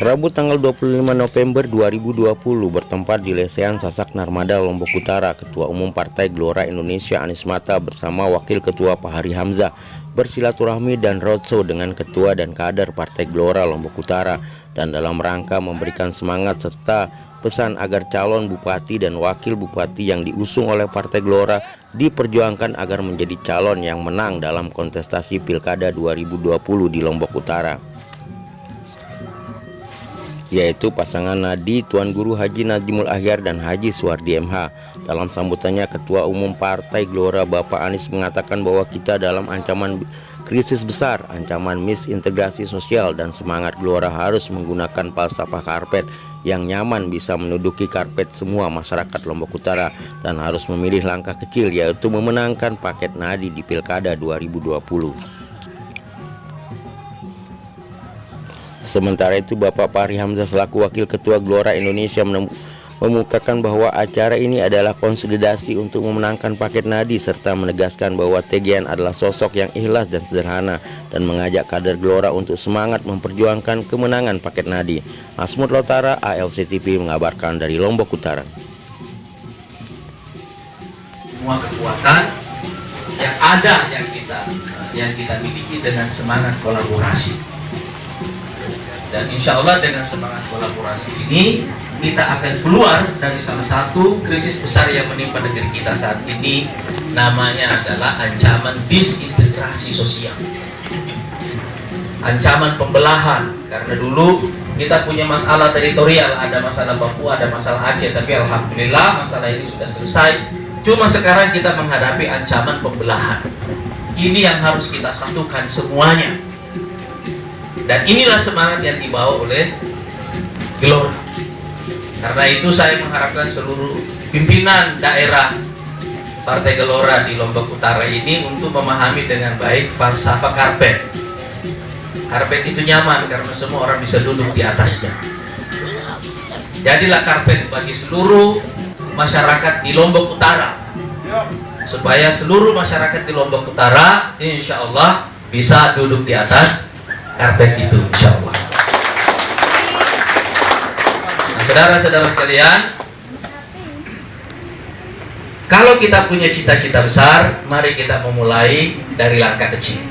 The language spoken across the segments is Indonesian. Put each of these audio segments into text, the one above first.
Rabu tanggal 25 November 2020 bertempat di Lesehan Sasak Narmada, Lombok Utara, Ketua Umum Partai Gelora Indonesia Anies Mata bersama Wakil Ketua Fahri Hamzah bersilaturahmi dan roadshow dengan ketua dan kader Partai Gelora Lombok Utara, dan dalam rangka memberikan semangat serta pesan agar calon bupati dan wakil bupati yang diusung oleh Partai Gelora diperjuangkan agar menjadi calon yang menang dalam kontestasi Pilkada 2020 di Lombok Utara, yaitu pasangan Nadi Tuan Guru Haji Nazimul Ahyar dan Haji Suwardi MH. Dalam sambutannya, Ketua Umum Partai Gelora Bapak Anies mengatakan bahwa kita dalam ancaman krisis besar, ancaman misintegrasi sosial, dan semangat Gelora harus menggunakan falsafah karpet yang nyaman bisa menduduki karpet semua masyarakat Lombok Utara, dan harus memilih langkah kecil, yaitu memenangkan paket Nadi di Pilkada 2020. Sementara itu, Bapak Fahri Hamzah selaku Wakil Ketua Gelora Indonesia memukakan bahwa acara ini adalah konsolidasi untuk memenangkan paket Nadi, serta menegaskan bahwa TGN adalah sosok yang ikhlas dan sederhana, dan mengajak kader Gelora untuk semangat memperjuangkan kemenangan paket Nadi. Masmud Lotara, ALC TV mengabarkan dari Lombok Utara. Semua kekuatan yang ada yang kita miliki dengan semangat kolaborasi. Dan insya Allah dengan semangat kolaborasi ini kita akan keluar dari salah satu krisis besar yang menimpa negeri kita saat ini, namanya adalah ancaman disintegrasi sosial, ancaman pembelahan. Karena dulu kita punya masalah teritorial, ada masalah Papua, ada masalah Aceh, tapi alhamdulillah masalah ini sudah selesai. Cuma sekarang kita menghadapi ancaman pembelahan. Ini yang harus kita satukan semuanya. Dan inilah semangat yang dibawa oleh Gelora. Karena itu saya mengharapkan seluruh pimpinan daerah Partai Gelora di Lombok Utara ini untuk memahami dengan baik falsafah karpet. Karpet itu nyaman karena semua orang bisa duduk di atasnya. Jadilah karpet bagi seluruh masyarakat di Lombok Utara, supaya seluruh masyarakat di Lombok Utara insya Allah bisa duduk di atas karpet itu, insya Allah. Nah, saudara-saudara sekalian, kalau kita punya cita-cita besar, mari kita memulai dari langkah kecil.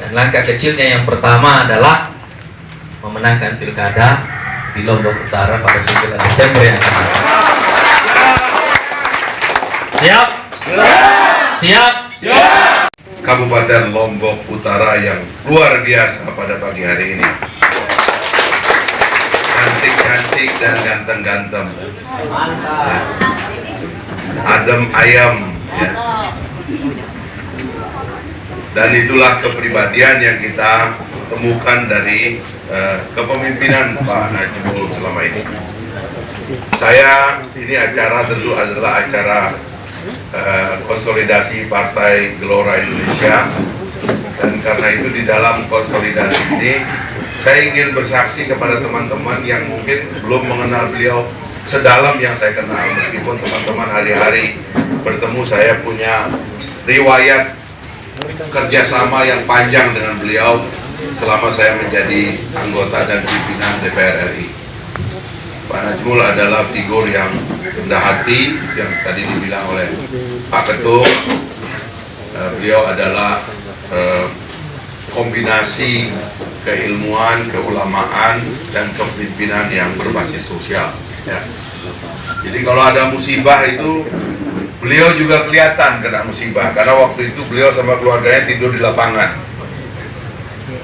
Dan langkah kecilnya yang pertama adalah memenangkan pilkada di Lombok Utara pada 9 Desember yang akan datang. Siap? Siap? Kabupaten Lombok Utara yang luar biasa pada pagi hari ini. Cantik-cantik dan ganteng-ganteng, ya. Adem ayam, ya. Dan itulah kepribadian yang kita temukan dari kepemimpinan Pak Najmul selama ini. Ini acara tentu adalah acara konsolidasi Partai Gelora Indonesia, dan karena itu di dalam konsolidasi ini saya ingin bersaksi kepada teman-teman yang mungkin belum mengenal beliau sedalam yang saya kenal, meskipun teman-teman hari-hari bertemu. Saya punya riwayat kerjasama yang panjang dengan beliau selama saya menjadi anggota dan pimpinan DPR RI. Pak Najmul adalah figur yang rendah hati, yang tadi dibilang oleh Pak Ketum. Beliau adalah kombinasi keilmuan, keulamaan, dan kepemimpinan yang berbasis sosial, ya. Jadi kalau ada musibah itu beliau juga kelihatan kena musibah, karena waktu itu beliau sama keluarganya tidur di lapangan,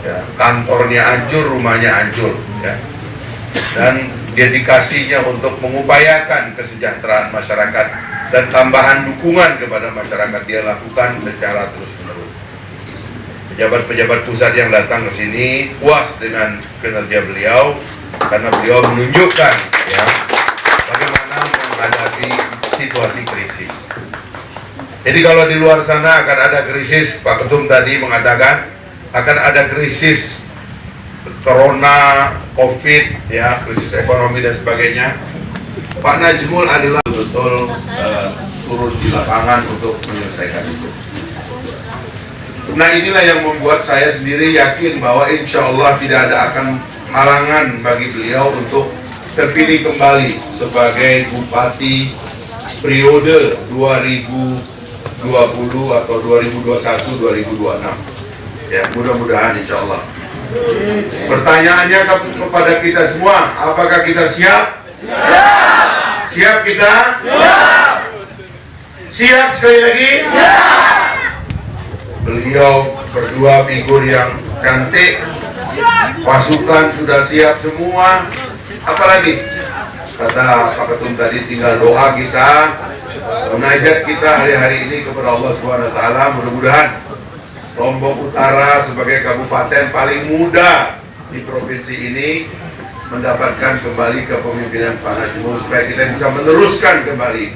ya. Kantornya hancur, rumahnya hancur, ya. Dan dedikasinya untuk mengupayakan kesejahteraan masyarakat dan tambahan dukungan kepada masyarakat dia lakukan secara terus-menerus. Pejabat-pejabat pusat yang datang ke sini puas dengan kinerja beliau, karena beliau menunjukkan, ya, bagaimana menghadapi situasi krisis. Jadi kalau di luar sana akan ada krisis, Pak Ketum tadi mengatakan akan ada krisis Corona, Covid, ya, krisis ekonomi dan sebagainya. Pak Najmul adalah betul turun di lapangan untuk menyelesaikan itu. Nah, inilah yang membuat saya sendiri yakin bahwa insya Allah tidak akan halangan bagi beliau untuk terpilih kembali sebagai Bupati periode 2020 atau 2021-2026. Ya, mudah-mudahan insya Allah. Pertanyaannya kepada kita semua, apakah kita siap? Siap! Siap kita? Siap! Siap sekali lagi? Siap! Beliau berdua figur yang cantik, pasukan sudah siap semua, apalagi? Kata Pak Ketum tadi, tinggal doa kita, munajat kita hari-hari ini kepada Allah SWT. Mudah-mudahan Lombok Utara sebagai kabupaten paling muda di provinsi ini mendapatkan kembali kepemimpinan Pak Najmul, supaya kita bisa meneruskan kembali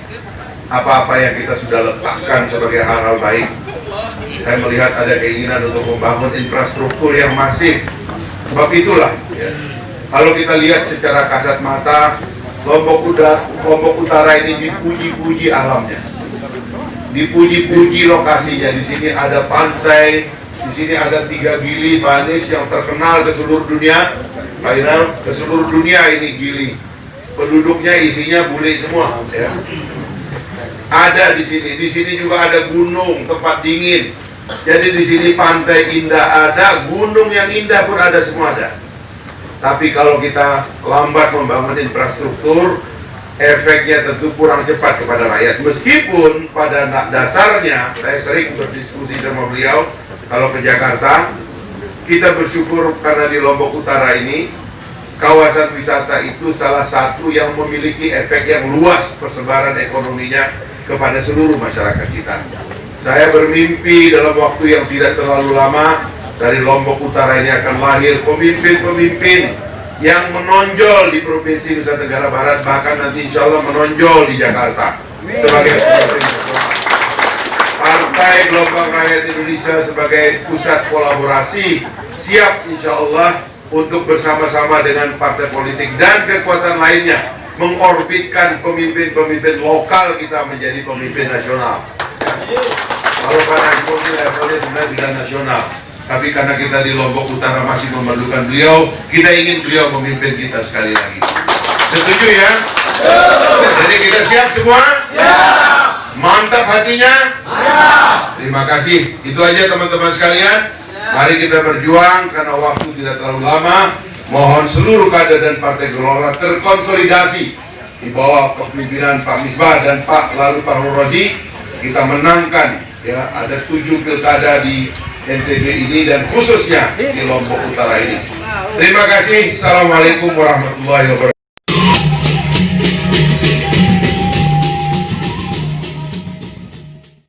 apa-apa yang kita sudah letakkan sebagai hal-hal baik. Saya melihat ada keinginan untuk membangun infrastruktur yang masif. Sebab itulah, ya, kalau kita lihat secara kasat mata, Lombok Utara ini dipuji-puji alamnya, dipuji-puji lokasinya. Di sini ada pantai, di sini ada 3 gili panis yang terkenal ke seluruh dunia. Final ke seluruh dunia ini gili. Penduduknya isinya bule semua, ya. Ada di sini. Di sini juga ada gunung, tempat dingin. Jadi di sini pantai indah ada, gunung yang indah pun ada, semua ada. Tapi kalau kita lambat membangun infrastruktur, efeknya tentu kurang cepat kepada rakyat. Meskipun pada dasarnya, saya sering berdiskusi sama beliau, kalau ke Jakarta, kita bersyukur karena di Lombok Utara ini, kawasan wisata itu salah satu yang memiliki efek yang luas persebaran ekonominya kepada seluruh masyarakat kita. Saya bermimpi dalam waktu yang tidak terlalu lama, dari Lombok Utara ini akan lahir pemimpin-pemimpin yang menonjol di Provinsi Nusa Tenggara Barat, bahkan nanti insya Allah menonjol di Jakarta sebagai pemimpin nasional. Partai Gelombang Rakyat Indonesia sebagai pusat kolaborasi siap insya Allah untuk bersama-sama dengan partai politik dan kekuatan lainnya mengorbitkan pemimpin-pemimpin lokal kita menjadi pemimpin nasional. Kalau Pak Najmul ini levelnya sebenarnya sudah nasional, tapi karena kita di Lombok Utara masih memerlukan beliau, kita ingin beliau memimpin kita sekali lagi. Setuju ya? Jadi kita siap semua? Siap. Mantap hatinya? Siap. Terima kasih. Itu aja teman-teman sekalian. Mari kita berjuang karena waktu tidak terlalu lama. Mohon seluruh kader dan partai Gelora terkonsolidasi di bawah kepemimpinan Pak Misbah dan Pak Fahrul Razi. Kita menangkan, ya, ada 7 pilkada di NTB ini dan khususnya di Lombok Utara ini. Terima kasih. Assalamualaikum warahmatullahi wabarakatuh.